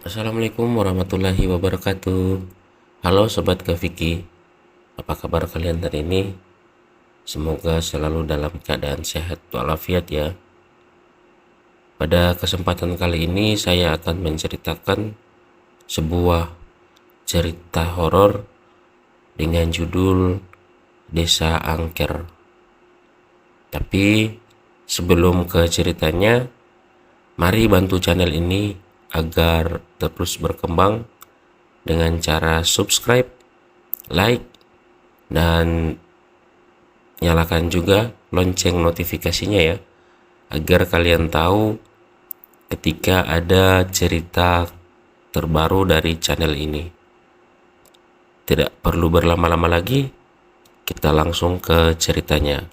Assalamualaikum warahmatullahi wabarakatuh. Halo Sobat Gaviki, apa kabar kalian hari ini? Semoga selalu dalam keadaan sehat walafiat ya. Pada kesempatan kali ini saya akan menceritakan sebuah cerita horor dengan judul Desa Angker. Tapi sebelum ke ceritanya, mari bantu channel ini agar terus berkembang dengan cara subscribe, like, dan nyalakan juga lonceng notifikasinya ya, agar kalian tahu ketika ada cerita terbaru dari channel ini. Tidak perlu berlama-lama lagi, kita langsung ke ceritanya.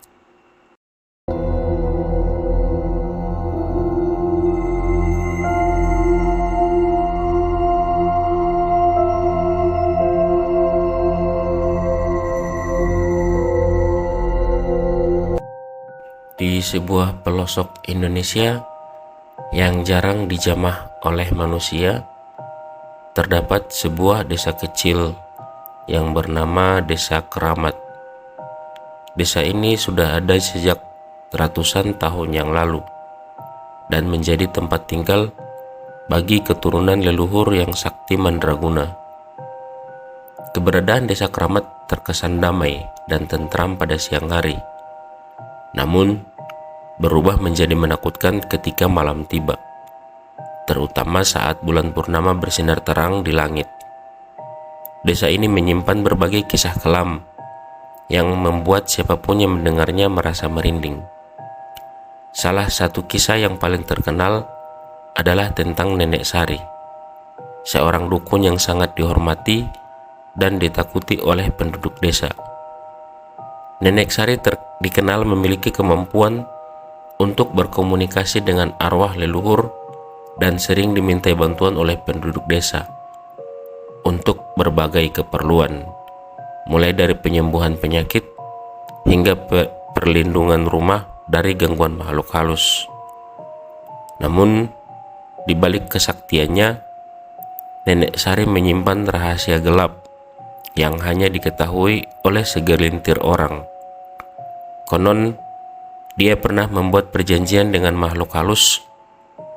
Di sebuah pelosok Indonesia yang jarang dijamah oleh manusia, terdapat sebuah desa kecil yang bernama Desa Keramat. Desa ini sudah ada sejak ratusan tahun yang lalu dan menjadi tempat tinggal bagi keturunan leluhur yang sakti mandraguna. Keberadaan Desa Keramat terkesan damai dan tentram pada siang hari, namun berubah menjadi menakutkan ketika malam tiba, terutama saat bulan purnama bersinar terang di langit. Desa ini menyimpan berbagai kisah kelam yang membuat siapapun yang mendengarnya merasa merinding. Salah satu kisah yang paling terkenal adalah tentang Nenek Sari, seorang dukun yang sangat dihormati dan ditakuti oleh penduduk desa. Nenek Sari dikenal memiliki kemampuan untuk berkomunikasi dengan arwah leluhur dan sering dimintai bantuan oleh penduduk desa untuk berbagai keperluan, mulai dari penyembuhan penyakit hingga perlindungan rumah dari gangguan makhluk halus. Namun, di balik kesaktiannya, Nenek Sari menyimpan rahasia gelap yang hanya diketahui oleh segelintir orang. Konon, dia pernah membuat perjanjian dengan makhluk halus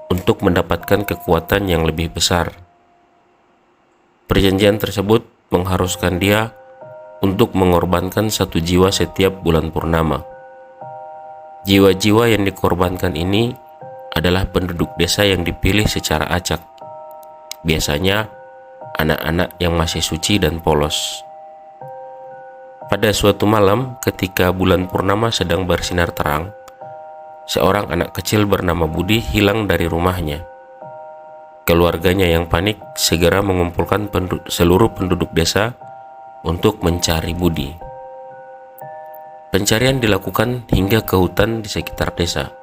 untuk mendapatkan kekuatan yang lebih besar. Perjanjian tersebut mengharuskan dia untuk mengorbankan satu jiwa setiap bulan purnama. Jiwa-jiwa yang dikorbankan ini adalah penduduk desa yang dipilih secara acak, biasanya anak-anak yang masih suci dan polos. Pada suatu malam ketika bulan purnama sedang bersinar terang, seorang anak kecil bernama Budi hilang dari rumahnya. Keluarganya yang panik segera mengumpulkan seluruh penduduk desa untuk mencari Budi. Pencarian dilakukan hingga ke hutan di sekitar desa,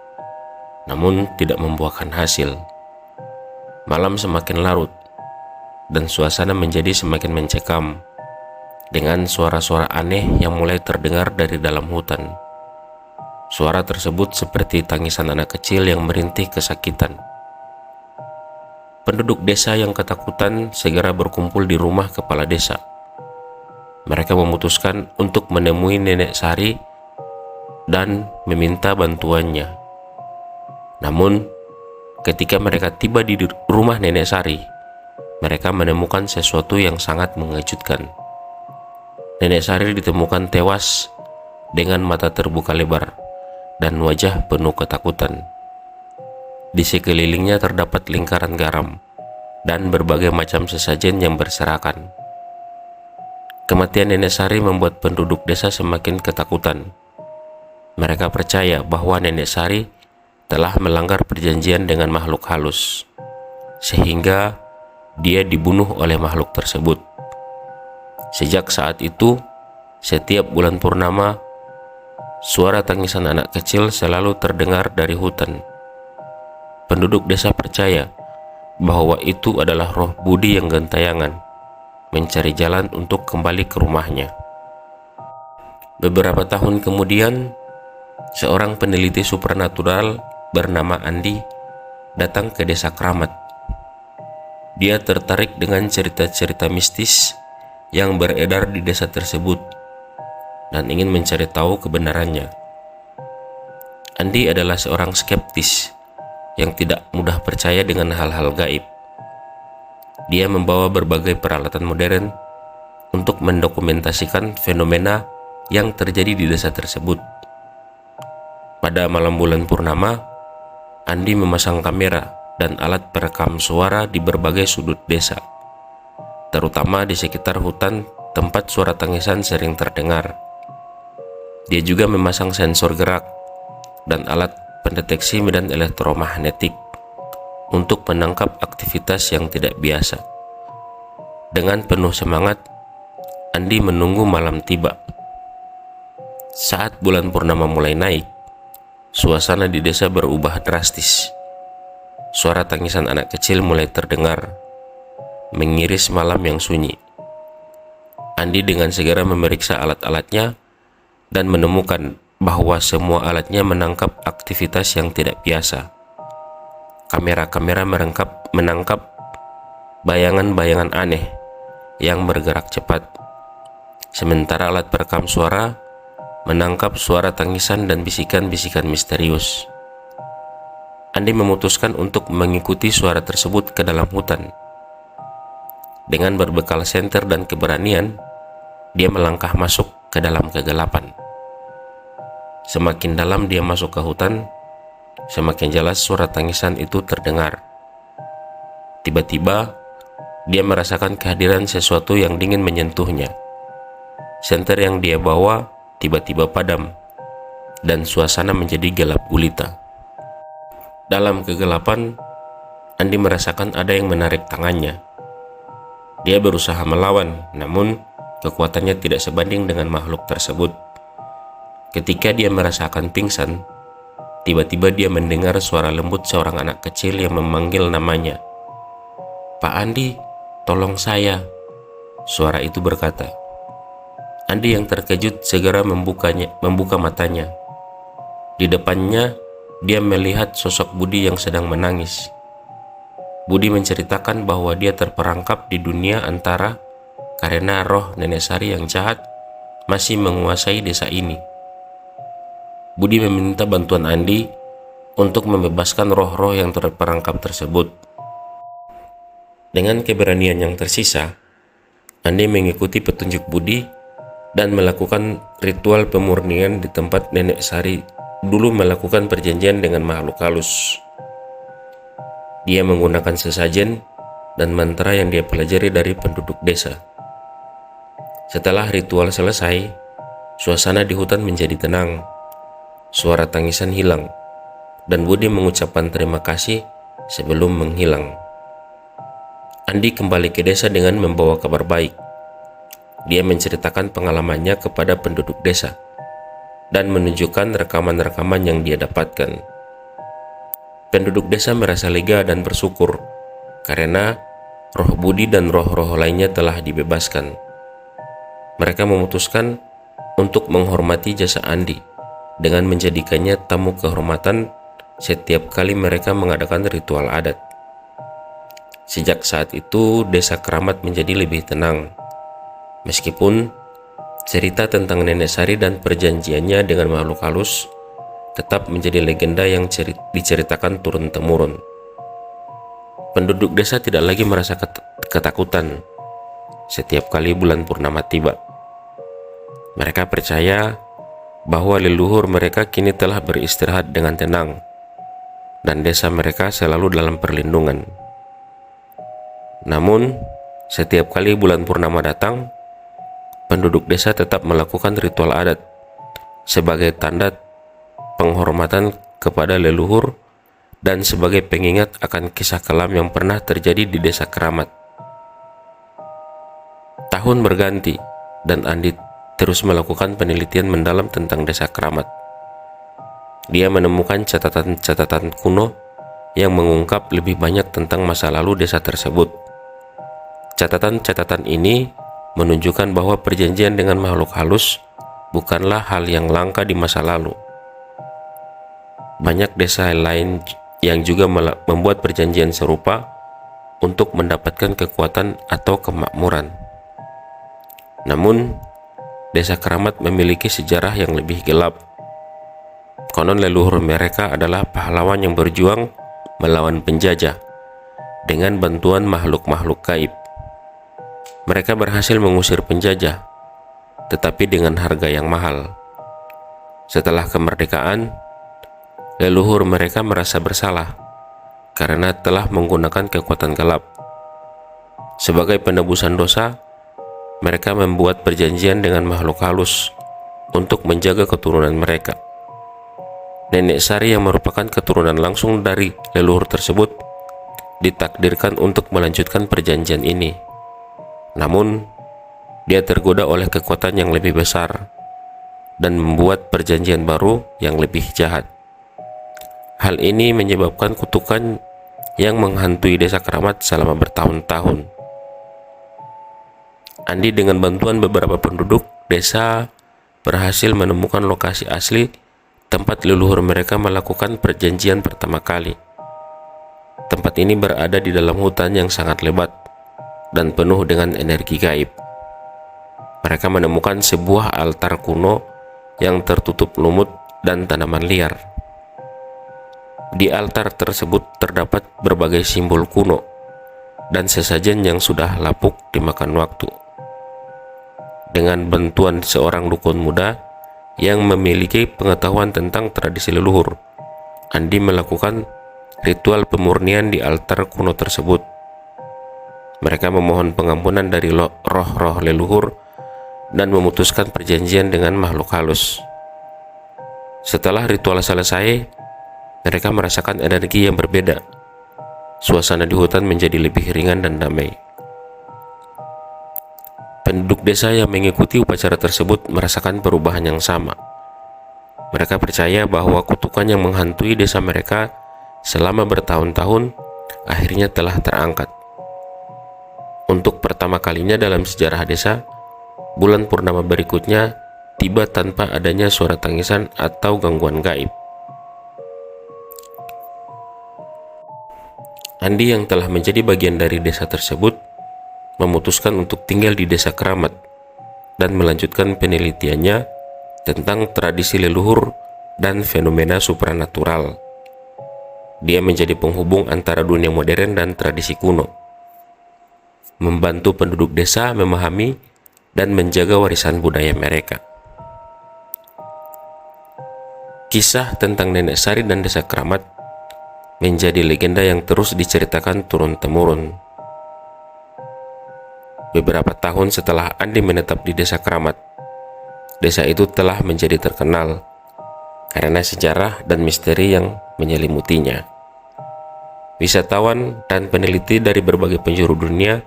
namun tidak membuahkan hasil. Malam semakin larut dan suasana menjadi semakin mencekam, dengan suara-suara aneh yang mulai terdengar dari dalam hutan. Suara tersebut seperti tangisan anak kecil yang merintih kesakitan. Penduduk desa yang ketakutan segera berkumpul di rumah kepala desa. Mereka memutuskan untuk menemui Nenek Sari dan meminta bantuannya. Namun, ketika mereka tiba di rumah Nenek Sari, mereka menemukan sesuatu yang sangat mengejutkan. Nenek Sari ditemukan tewas dengan mata terbuka lebar dan wajah penuh ketakutan. Di sekelilingnya terdapat lingkaran garam dan berbagai macam sesajen yang berserakan. Kematian Nenek Sari membuat penduduk desa semakin ketakutan. Mereka percaya bahwa Nenek Sari telah melanggar perjanjian dengan makhluk halus, sehingga dia dibunuh oleh makhluk tersebut. Sejak saat itu, setiap bulan purnama, suara tangisan anak kecil selalu terdengar dari hutan. Penduduk desa percaya bahwa itu adalah roh Budi yang gentayangan, mencari jalan untuk kembali ke rumahnya. Beberapa tahun kemudian, seorang peneliti supernatural bernama Andi datang ke Desa Keramat. Dia tertarik dengan cerita-cerita mistis yang beredar di desa tersebut dan ingin mencari tahu kebenarannya. Andi adalah seorang skeptis yang tidak mudah percaya dengan hal-hal gaib. Dia membawa berbagai peralatan modern untuk mendokumentasikan fenomena yang terjadi di desa tersebut. Pada malam bulan purnama, Andi memasang kamera dan alat perekam suara di berbagai sudut desa, terutama di sekitar hutan tempat suara tangisan sering terdengar. Dia juga memasang sensor gerak dan alat pendeteksi medan elektromagnetik untuk menangkap aktivitas yang tidak biasa. Dengan penuh semangat, Andi menunggu malam tiba. Saat bulan purnama mulai naik, suasana di desa berubah drastis. Suara tangisan anak kecil mulai terdengar, mengiris malam yang sunyi. Andi dengan segera memeriksa alat-alatnya dan menemukan bahwa semua alatnya menangkap aktivitas yang tidak biasa. Kamera-kamera menangkap bayangan-bayangan aneh yang bergerak cepat, sementara alat perekam suara menangkap suara tangisan dan bisikan-bisikan misterius. Andi memutuskan untuk mengikuti suara tersebut ke dalam hutan. Dengan berbekal senter dan keberanian, dia melangkah masuk ke dalam kegelapan. Semakin dalam dia masuk ke hutan, semakin jelas suara tangisan itu terdengar. Tiba-tiba, dia merasakan kehadiran sesuatu yang dingin menyentuhnya. Senter yang dia bawa tiba-tiba padam, dan suasana menjadi gelap gulita. Dalam kegelapan, Andi merasakan ada yang menarik tangannya. Dia berusaha melawan, namun kekuatannya tidak sebanding dengan makhluk tersebut. Ketika dia merasakan pingsan, tiba-tiba dia mendengar suara lembut seorang anak kecil yang memanggil namanya. "Pak Andi, tolong saya," suara itu berkata. Andi yang terkejut segera membuka matanya. Di depannya, dia melihat sosok Budi yang sedang menangis. Budi menceritakan bahwa dia terperangkap di dunia antara karena roh nenek Sari yang jahat masih menguasai desa ini. Budi meminta bantuan Andi untuk membebaskan roh-roh yang terperangkap tersebut. Dengan keberanian yang tersisa, Andi mengikuti petunjuk Budi dan melakukan ritual pemurnian di tempat nenek Sari dulu melakukan perjanjian dengan makhluk halus. Dia menggunakan sesajen dan mantra yang dia pelajari dari penduduk desa. Setelah ritual selesai, suasana di hutan menjadi tenang. Suara tangisan hilang, dan Budi mengucapkan terima kasih sebelum menghilang. Andi kembali ke desa dengan membawa kabar baik. Dia menceritakan pengalamannya kepada penduduk desa dan menunjukkan rekaman-rekaman yang dia dapatkan. Penduduk desa merasa lega dan bersyukur karena roh Budi dan roh-roh lainnya telah dibebaskan. Mereka memutuskan untuk menghormati jasa Andi dengan menjadikannya tamu kehormatan setiap kali mereka mengadakan ritual adat. Sejak saat itu, desa Keramat menjadi lebih tenang. Meskipun cerita tentang nenek Sari dan perjanjiannya dengan makhluk halus tetap menjadi legenda yang diceritakan turun-temurun. Penduduk desa tidak lagi merasa ketakutan setiap kali bulan purnama tiba. Mereka percaya bahwa leluhur mereka kini telah beristirahat dengan tenang dan desa mereka selalu dalam perlindungan. Namun, setiap kali bulan purnama datang, penduduk desa tetap melakukan ritual adat sebagai tanda penghormatan kepada leluhur dan sebagai pengingat akan kisah kelam yang pernah terjadi di desa Keramat. Tahun berganti dan Andi terus melakukan penelitian mendalam tentang desa Keramat. Dia menemukan catatan-catatan kuno yang mengungkap lebih banyak tentang masa lalu desa tersebut. Catatan-catatan ini menunjukkan bahwa perjanjian dengan makhluk halus bukanlah hal yang langka di masa lalu. Banyak desa lain yang juga membuat perjanjian serupa untuk mendapatkan kekuatan atau kemakmuran. Namun, Desa Keramat memiliki sejarah yang lebih gelap. Konon leluhur mereka adalah pahlawan yang berjuang melawan penjajah dengan bantuan makhluk-makhluk gaib. Mereka berhasil mengusir penjajah, tetapi dengan harga yang mahal. Setelah kemerdekaan, leluhur mereka merasa bersalah karena telah menggunakan kekuatan gelap. Sebagai penebusan dosa, mereka membuat perjanjian dengan makhluk halus untuk menjaga keturunan mereka. Nenek Sari yang merupakan keturunan langsung dari leluhur tersebut ditakdirkan untuk melanjutkan perjanjian ini. Namun, dia tergoda oleh kekuatan yang lebih besar dan membuat perjanjian baru yang lebih jahat. Hal ini menyebabkan kutukan yang menghantui Desa Keramat selama bertahun-tahun. Andi dengan bantuan beberapa penduduk desa berhasil menemukan lokasi asli tempat leluhur mereka melakukan perjanjian pertama kali. Tempat ini berada di dalam hutan yang sangat lebat dan penuh dengan energi gaib. Mereka menemukan sebuah altar kuno yang tertutup lumut dan tanaman liar. Di altar tersebut terdapat berbagai simbol kuno dan sesajen yang sudah lapuk dimakan waktu. Dengan bantuan seorang dukun muda yang memiliki pengetahuan tentang tradisi leluhur, Andi melakukan ritual pemurnian di altar kuno tersebut. Mereka memohon pengampunan dari roh-roh leluhur dan memutuskan perjanjian dengan makhluk halus. Setelah ritual selesai, mereka merasakan energi yang berbeda. Suasana di hutan menjadi lebih ringan dan damai. Penduduk desa yang mengikuti upacara tersebut merasakan perubahan yang sama. Mereka percaya bahwa kutukan yang menghantui desa mereka selama bertahun-tahun akhirnya telah terangkat. Untuk pertama kalinya dalam sejarah desa, bulan purnama berikutnya tiba tanpa adanya suara tangisan atau gangguan gaib. Andi yang telah menjadi bagian dari desa tersebut memutuskan untuk tinggal di Desa Keramat dan melanjutkan penelitiannya tentang tradisi leluhur dan fenomena supranatural. Dia menjadi penghubung antara dunia modern dan tradisi kuno, membantu penduduk desa memahami dan menjaga warisan budaya mereka. Kisah tentang Nenek Sari dan Desa Keramat menjadi legenda yang terus diceritakan turun-temurun. Beberapa tahun setelah Andi menetap di Desa Keramat, desa itu telah menjadi terkenal karena sejarah dan misteri yang menyelimutinya. Wisatawan dan peneliti dari berbagai penjuru dunia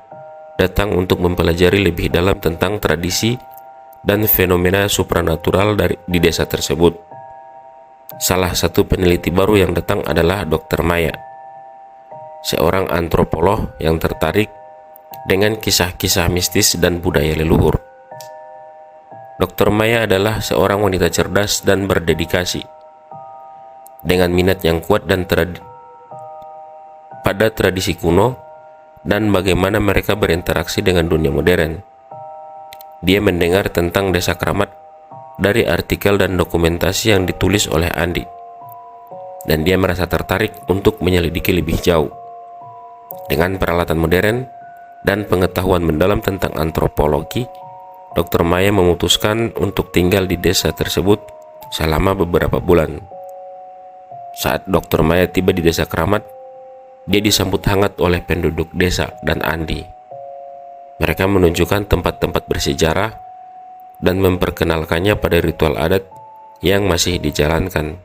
datang untuk mempelajari lebih dalam tentang tradisi dan fenomena supranatural di desa tersebut. Salah satu peneliti baru yang datang adalah Dr. Maya, seorang antropolog yang tertarik dengan kisah-kisah mistis dan budaya leluhur. Dr. Maya adalah seorang wanita cerdas dan berdedikasi, dengan minat yang kuat dan pada tradisi kuno dan bagaimana mereka berinteraksi dengan dunia modern. Dia mendengar tentang Desa Keramat dari artikel dan dokumentasi yang ditulis oleh Andi, dan dia merasa tertarik untuk menyelidiki lebih jauh. Dengan peralatan modern dan pengetahuan mendalam tentang antropologi, Dr. Maya memutuskan untuk tinggal di desa tersebut selama beberapa bulan. Saat Dr. Maya tiba di Desa Keramat, dia disambut hangat oleh penduduk desa dan Andi. Mereka menunjukkan tempat-tempat bersejarah dan memperkenalkannya pada ritual adat yang masih dijalankan.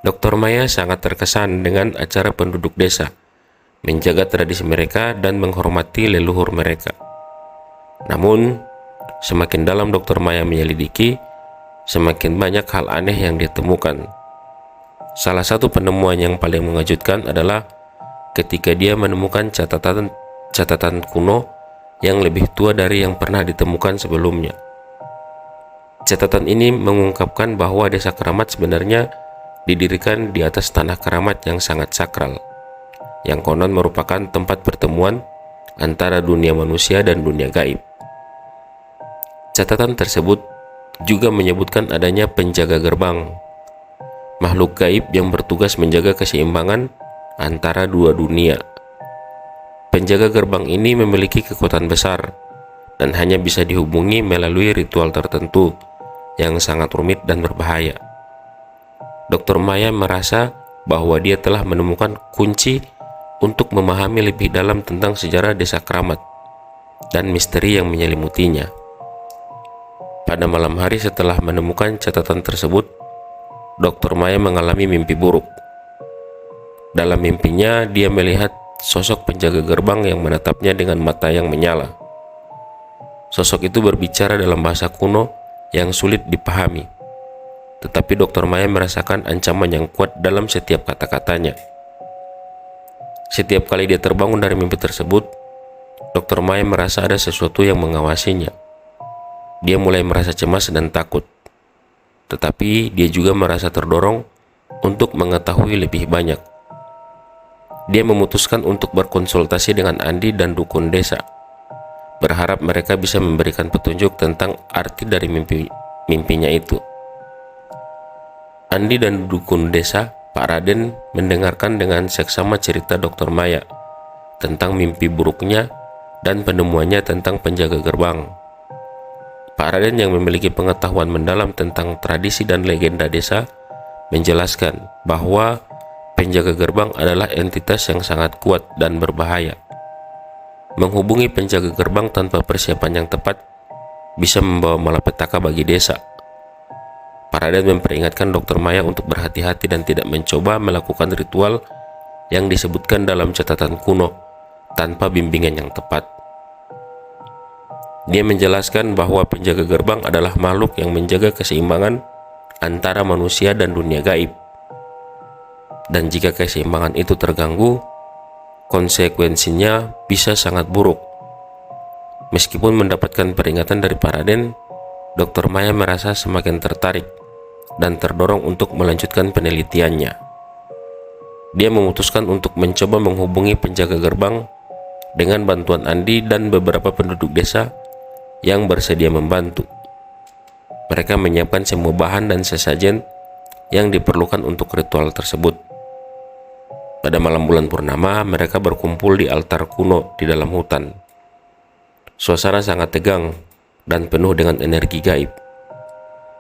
Dr. Maya sangat terkesan dengan acara penduduk desa menjaga tradisi mereka dan menghormati leluhur mereka. Namun, semakin dalam Dr. Maya menyelidiki, semakin banyak hal aneh yang ditemukan. Salah satu penemuan yang paling mengejutkan adalah ketika dia menemukan catatan kuno yang lebih tua dari yang pernah ditemukan sebelumnya. Catatan ini mengungkapkan bahwa Desa Keramat sebenarnya didirikan di atas tanah keramat yang sangat sakral, yang konon merupakan tempat pertemuan antara dunia manusia dan dunia gaib. Catatan tersebut juga menyebutkan adanya penjaga gerbang, makhluk gaib yang bertugas menjaga keseimbangan antara dua dunia. Penjaga gerbang ini memiliki kekuatan besar dan hanya bisa dihubungi melalui ritual tertentu yang sangat rumit dan berbahaya. Dr. Maya merasa bahwa dia telah menemukan kunci untuk memahami lebih dalam tentang sejarah Desa Kramat dan misteri yang menyelimutinya. Pada malam hari setelah menemukan catatan tersebut, Dr. Maya mengalami mimpi buruk. Dalam mimpinya, dia melihat sosok penjaga gerbang yang menatapnya dengan mata yang menyala. Sosok itu berbicara dalam bahasa kuno yang sulit dipahami, tetapi Dr. Maya merasakan ancaman yang kuat dalam setiap kata-katanya. Setiap kali dia terbangun dari mimpi tersebut, Dr. Maya merasa ada sesuatu yang mengawasinya. Dia mulai merasa cemas dan takut, tetapi dia juga merasa terdorong untuk mengetahui lebih banyak. Dia memutuskan untuk berkonsultasi dengan Andi dan dukun desa, berharap mereka bisa memberikan petunjuk tentang arti dari mimpinya itu. Andi dan dukun desa, Pak Raden, mendengarkan dengan seksama cerita Dr. Maya tentang mimpi buruknya dan penemuannya tentang penjaga gerbang. Pak Raden yang memiliki pengetahuan mendalam tentang tradisi dan legenda desa menjelaskan bahwa penjaga gerbang adalah entitas yang sangat kuat dan berbahaya. Menghubungi penjaga gerbang tanpa persiapan yang tepat bisa membawa malapetaka bagi desa. Pak Raden memperingatkan Dr. Maya untuk berhati-hati dan tidak mencoba melakukan ritual yang disebutkan dalam catatan kuno tanpa bimbingan yang tepat. Dia menjelaskan bahwa penjaga gerbang adalah makhluk yang menjaga keseimbangan antara manusia dan dunia gaib. Dan jika keseimbangan itu terganggu, konsekuensinya bisa sangat buruk. Meskipun mendapatkan peringatan dari Pak Raden, Dr. Maya merasa semakin tertarik dan terdorong untuk melanjutkan penelitiannya. Dia memutuskan untuk mencoba menghubungi penjaga gerbang dengan bantuan Andi dan beberapa penduduk desa yang bersedia membantu. Mereka menyiapkan semua bahan dan sesajen yang diperlukan untuk ritual tersebut. Pada malam bulan purnama, mereka berkumpul di altar kuno di dalam hutan. Suasana sangat tegang dan penuh dengan energi gaib.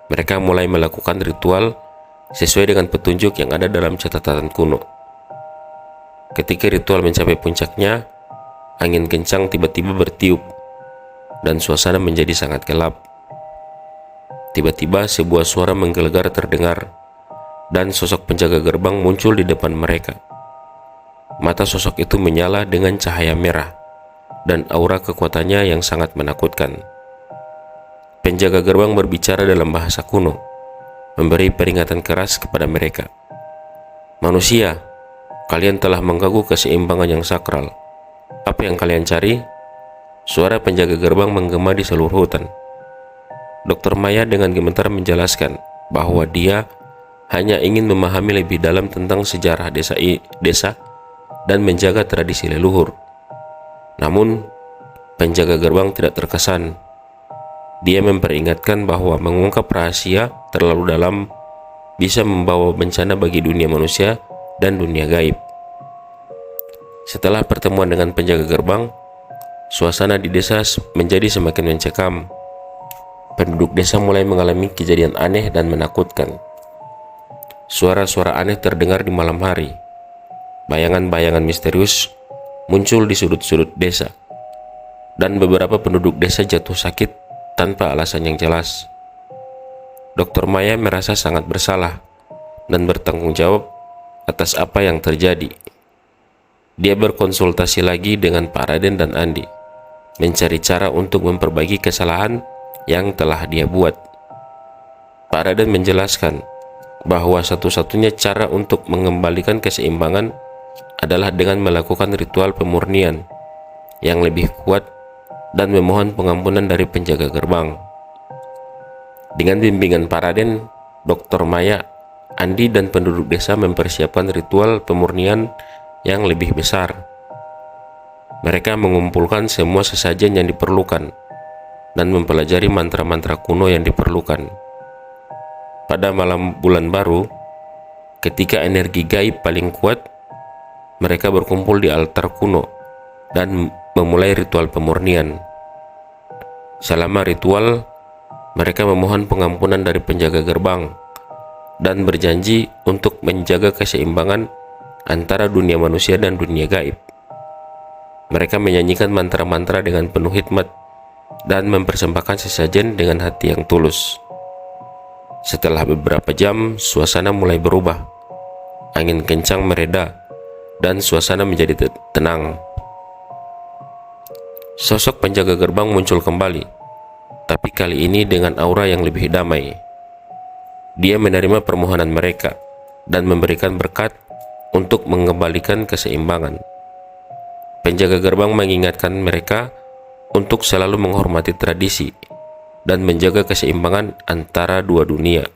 Mereka mulai melakukan ritual sesuai dengan petunjuk yang ada dalam catatan kuno. Ketika ritual mencapai puncaknya, angin kencang tiba-tiba bertiup dan suasana menjadi sangat gelap. Tiba-tiba sebuah suara menggelegar terdengar dan sosok penjaga gerbang muncul di depan mereka. Mata sosok itu menyala dengan cahaya merah dan aura kekuatannya yang sangat menakutkan. Penjaga gerbang berbicara dalam bahasa kuno, memberi peringatan keras kepada mereka. Manusia, kalian telah mengganggu keseimbangan yang sakral. Apa yang kalian cari? Suara penjaga gerbang menggema di seluruh hutan. Dr. Maya dengan gemetar menjelaskan bahwa dia hanya ingin memahami lebih dalam tentang sejarah desa dan menjaga tradisi leluhur. Namun, penjaga gerbang tidak terkesan. Dia memperingatkan bahwa mengungkap rahasia terlalu dalam bisa membawa bencana bagi dunia manusia dan dunia gaib. Setelah pertemuan dengan penjaga gerbang, suasana di desa menjadi semakin mencekam. Penduduk desa mulai mengalami kejadian aneh dan menakutkan. Suara-suara aneh terdengar di malam hari. Bayangan-bayangan misterius muncul di sudut-sudut desa, dan beberapa penduduk desa jatuh sakit tanpa alasan yang jelas. Dr. Maya merasa sangat bersalah dan bertanggung jawab atas apa yang terjadi. Dia berkonsultasi lagi dengan Pak Raden dan Andi, mencari cara untuk memperbaiki kesalahan yang telah dia buat. Pak Raden menjelaskan bahwa satu-satunya cara untuk mengembalikan keseimbangan adalah dengan melakukan ritual pemurnian yang lebih kuat dan memohon pengampunan dari penjaga gerbang. Dengan bimbingan Pak Raden, Dr. Maya, Andi dan penduduk desa mempersiapkan ritual pemurnian yang lebih besar. Mereka mengumpulkan semua sesajen yang diperlukan dan mempelajari mantra-mantra kuno yang diperlukan. Pada malam bulan baru, ketika energi gaib paling kuat, mereka berkumpul di altar kuno dan memulai ritual pemurnian. Selama ritual, mereka memohon pengampunan dari penjaga gerbang dan berjanji untuk menjaga keseimbangan antara dunia manusia dan dunia gaib. Mereka menyanyikan mantra-mantra dengan penuh hikmat dan mempersembahkan sesajen dengan hati yang tulus. Setelah beberapa jam, suasana mulai berubah. Angin kencang mereda dan suasana menjadi tenang. Sosok penjaga gerbang muncul kembali, tapi kali ini dengan aura yang lebih damai. Dia menerima permohonan mereka dan memberikan berkat untuk mengembalikan keseimbangan. Penjaga gerbang mengingatkan mereka untuk selalu menghormati tradisi dan menjaga keseimbangan antara dua dunia.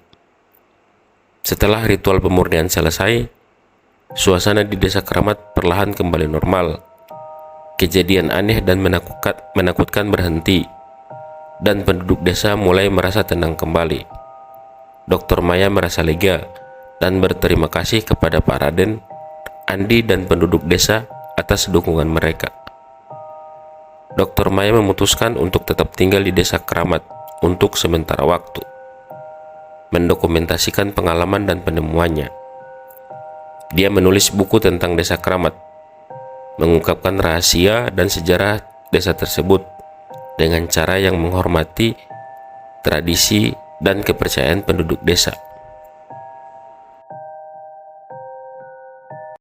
Setelah ritual pemurnian selesai, suasana di desa Keramat perlahan kembali normal. Kejadian aneh dan menakutkan berhenti, dan penduduk desa mulai merasa tenang kembali. Dr. Maya merasa lega dan berterima kasih kepada Pak Raden, Andi, dan penduduk desa atas dukungan mereka. Dr. Maya memutuskan untuk tetap tinggal di desa Keramat untuk sementara waktu, mendokumentasikan pengalaman dan penemuannya. Dia menulis buku tentang desa Keramat, mengungkapkan rahasia dan sejarah desa tersebut dengan cara yang menghormati tradisi dan kepercayaan penduduk desa.